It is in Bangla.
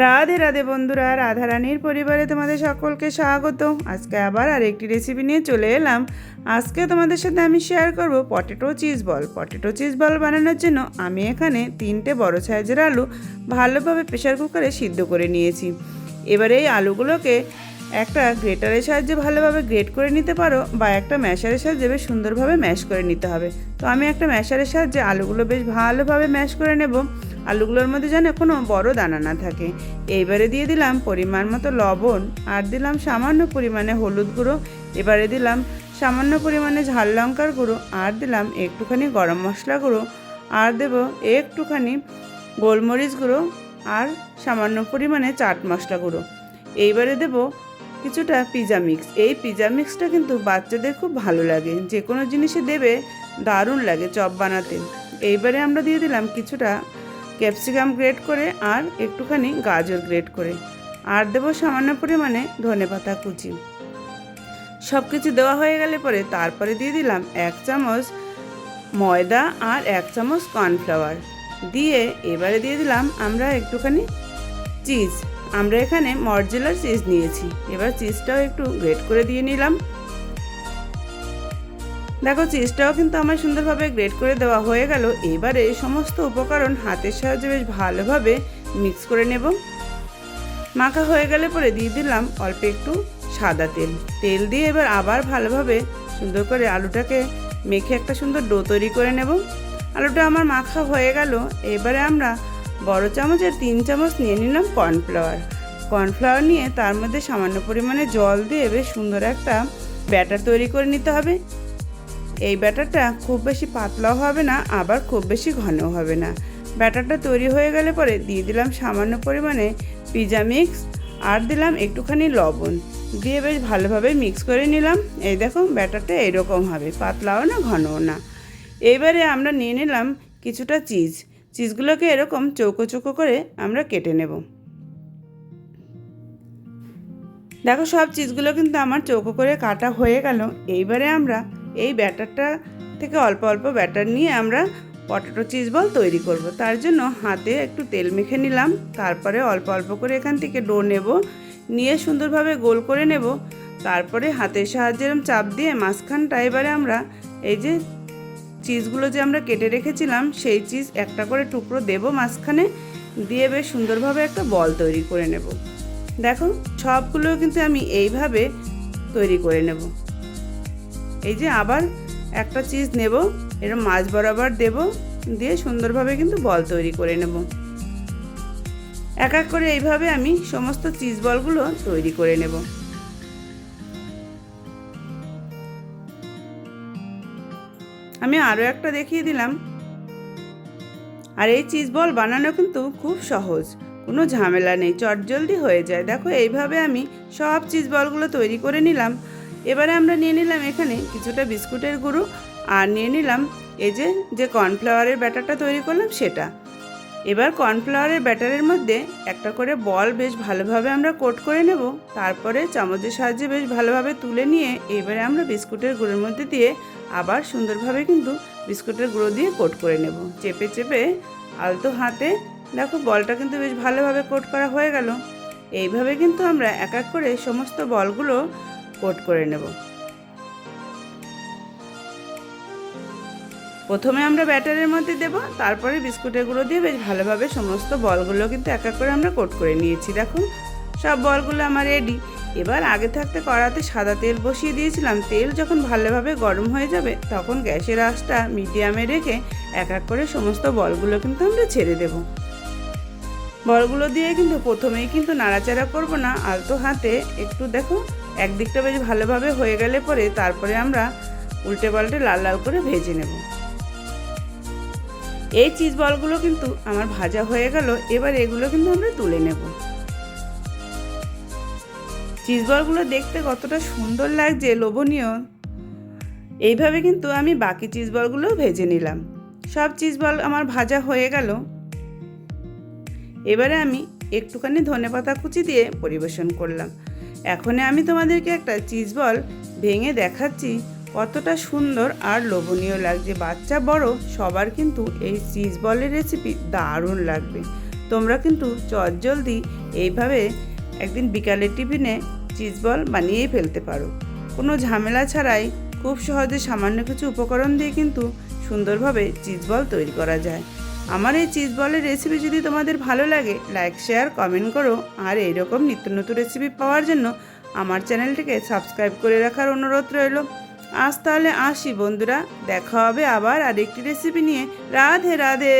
রাধে রাধে বন্ধুরা, রাধারানীর পরিবারে তোমাদের সকলকে স্বাগত। আজকে আবার আরেকটি রেসিপি নিয়ে চলে এলাম। আজকে তোমাদের সাথে আমি শেয়ার করব potato cheese ball. Potato cheese ball বানানোর জন্য আমি এখানে 3টে বড় সাইজের আলু ভালোভাবে প্রেসার কুকারে সিদ্ধ করে নিয়েছি। এবারে এই আলুগুলোকে একটা গ্রেটারের সাহায্যে ভালোভাবে গ্রেট করে নিতে পারো, বা একটা ম্যাশারের সাহায্যে বেশ সুন্দরভাবে ম্যাশ করে নিতে হবে। তো আমি একটা ম্যাশারের সাহায্যে আলুগুলো বেশ ভালোভাবে ম্যাশ করে নেব। আলুগুলোর মধ্যে যেন কোনো বড় দানা না থাকে। এইবারে দিয়ে দিলাম পরিমাণ মতো লবণ, আর দিলাম সামান্য পরিমাণে হলুদ গুঁড়ো, এবারে দিলাম সামান্য পরিমাণে ঝাল লঙ্কার গুঁড়ো, আর দিলাম একটুখানি গরম মশলা গুঁড়ো, আর দেব একটুখানি গোলমরিচ গুঁড়ো, আর সামান্য পরিমাণে চাট মশলা গুঁড়ো। এইবারে দেব কিছুটা পিৎজা মিক্স। এই পিৎজা মিক্সটা কিন্তু বাচ্চাদের খুব ভালো লাগে, যে কোনো জিনিসে দেবে দারুণ লাগে চপ বানাতে। এইবারে আমরা দিয়ে দিলাম কিছুটা ক্যাপসিকাম গ্রেট করে, আর একটুখানি গাজর গ্রেট করে, আর দেবো সামান্য পরিমাণে ধনেপাতা কুচি। সব কিছু দেওয়া হয়ে গেলে পরে তারপরে দিয়ে দিলাম 1 চামচ ময়দা আর 1 চামচ কর্নফ্লাওয়ার দিয়ে এবারে দিয়ে দিলাম আমরা একটুখানি চিজ। আমরা এখানে মজরেলা চিজ নিয়েছি। এবার চিজটাও একটু গ্রেট করে দিয়ে নিলাম। দেখো চিজটাও কিন্তু আমার সুন্দরভাবে গ্রেট করে দেওয়া হয়ে গেল। এবারে সমস্ত উপকরণ হাতের সাহায্যে বেশ ভালোভাবে মিক্স করে নেব। মাখা হয়ে গেলে পরে দিয়ে দিলাম অল্প একটু সাদা তেল দিয়ে এবার আবার ভালোভাবে সুন্দর করে আলুটাকে মেখে একটা সুন্দর ডো তৈরি করে নেব। আলুটা আমার মাখা হয়ে গেল। এবারে আমরা বড় চামচের 3 চামচ নিয়ে নিলাম কর্নফ্লাওয়ার নিয়ে তার মধ্যে সামান্য পরিমাণে জল দিয়ে বেশ সুন্দর একটা ব্যাটার তৈরি করে নিতে হবে। এই ব্যাটারটা খুব বেশি পাতলাও হবে না, আবার খুব বেশি ঘনও হবে না। ব্যাটারটা তৈরি হয়ে গেলে পরে দিয়ে দিলাম সামান্য পরিমাণে পিৎজা মিক্স, আর দিলাম একটুখানি লবণ দিয়ে বেশ ভালোভাবে মিক্স করে নিলাম। এই দেখো ব্যাটারটা এইরকম হবে, পাতলাও না ঘনও না। এইবারে আমরা নিয়ে নিলাম কিছুটা চিজগুলোকে এরকম চৌকো চৌকো করে আমরা কেটে নেব। দেখো সব চিজগুলো কিন্তু আমার চৌকো করে কাটা হয়ে গেল। এইবারে আমরা এই ব্যাটারটা থেকে অল্প অল্প ব্যাটার নিয়ে আমরা পটেটো চিজ বল তৈরি করব। তার জন্য হাতে একটু তেল মেখে নিলাম, তারপরে অল্প অল্প করে এখান থেকে ডো নেব, নিয়ে সুন্দরভাবে গোল করে নেব। তারপরে হাতের সাহায্যে চাপ দিয়ে মাঝখানটা এবারে আমরা এই যে চিজগুলো যে আমরা কেটে রেখেছিলাম সেই চিজ একটা করে টুকরো দেব মাঝখানে, দিয়ে বেশ সুন্দরভাবে একটা বল তৈরি করে নেব। দেখো সবগুলো কিন্তু আমি এইভাবে তৈরি করে নেব। এই যে আবার একটা চিজ নেব, এরকম মাঝ বরাবর দেব, দিয়ে সুন্দরভাবে কিন্তু বল তৈরি করে নেব। এক এক করে এইভাবে আমি সমস্ত চিজ বলগুলো তৈরি করে নেব। আমি আরও একটা দেখিয়ে দিলাম। আর এই চিজ বল বানানো কিন্তু খুব সহজ, কোনো ঝামেলা নেই, চটজলদি হয়ে যায়। দেখো এইভাবে আমি সব চিজ বলগুলো তৈরি করে নিলাম। এবারে আমরা নিয়ে নিলাম এখানে কিছুটা বিস্কুটের গুঁড়ো, আর নিয়ে নিলাম এই যে কর্নফ্লাওয়ারের ব্যাটারটা তৈরি করলাম সেটা। এবার কর্নফ্লাওয়ারের ব্যাটারের মধ্যে একটা করে বল বেশ ভালোভাবে আমরা কোট করে নেব। তারপরে চামচের সাহায্যে বেশ ভালোভাবে তুলে নিয়ে এবারে আমরা বিস্কুটের গুঁড়োর মধ্যে দিয়ে আবার সুন্দরভাবে কিন্তু বিস্কুটের গুঁড়ো দিয়ে কোট করে নেব। চেপে চেপে আলতো হাতে দেখো বলটা কিন্তু বেশ ভালোভাবে কোট করা হয়ে গেল। এইভাবে কিন্তু আমরা এক এক করে সমস্ত বলগুলো কোট করে নেব। প্রথমে আমরা ব্যাটারের মধ্যে দেব, তারপরে বিস্কুটের গুঁড়ো দিয়ে বেশ ভালোভাবে সমস্ত বলগুলো কিন্তু এক এক করে আমরা কোট করে নিয়েছি। দেখো সব বলগুলো আমার রেডি। এবার আগে থাকতে কড়াতে সাদা তেল বসিয়ে দিয়েছিলাম। তেল যখন ভালোভাবে গরম হয়ে যাবে তখন গ্যাসের আঁচটা মিডিয়ামে রেখে এক এক করে সমস্ত বলগুলো কিন্তু আমরা ছেড়ে দেব। বলগুলো দিয়ে কিন্তু প্রথমেই কিন্তু নাড়াচাড়া করব না, আলতো হাতে একটু দেখো একদিকটা বেশ ভালোভাবে হয়ে গেলে পরে তারপরে আমরা উল্টে পাল্টে লাল লাল করে ভেজে নেব। এই চিজ বলগুলো কিন্তু আমার ভাজা হয়ে গেল। এবার এগুলো কিন্তু আমরা তুলে নেব। চিজ বলগুলো দেখতে কতটা সুন্দর লাগছে, লোভনীয়। এইভাবে কিন্তু আমি বাকি চিজ বলগুলো ভেজে নিলাম। সব চিজ বল আমার ভাজা হয়ে গেল। এবারে আমি একটুখানি ধনেপাতা কুচি দিয়ে পরিবেশন করলাম। এখন আমি তোমাদেরকে একটা চিজ বল ভেঙে দেখাচ্ছি কতটা সুন্দর আর লোভনীয় লাগছে। বাচ্চা বড় সবার কিন্তু এই চিজ বলের রেসিপি দারুণ লাগবে। তোমরা কিন্তু চটজলদি এইভাবে একদিন বিকালের টিফিনে চিজ বল বানিয়েই ফেলতে পারো। কোনো ঝামেলা ছাড়াই খুব সহজে সামান্য কিছু উপকরণ দিয়ে কিন্তু সুন্দরভাবে চিজ বল তৈরি করা যায়। আমার এই চিজ বলের রেসিপি যদি তোমাদের ভালো লাগে, লাইক শেয়ার কমেন্ট করো। আর এইরকম নিত্য নতুন রেসিপি পাওয়ার জন্য আমার চ্যানেলটিকে সাবস্ক্রাইব করে রাখার অনুরোধ রইল। আজ তাহলে আসি বন্ধুরা, দেখা হবে আবার আরেকটি রেসিপি নিয়ে। রাধে রাধে।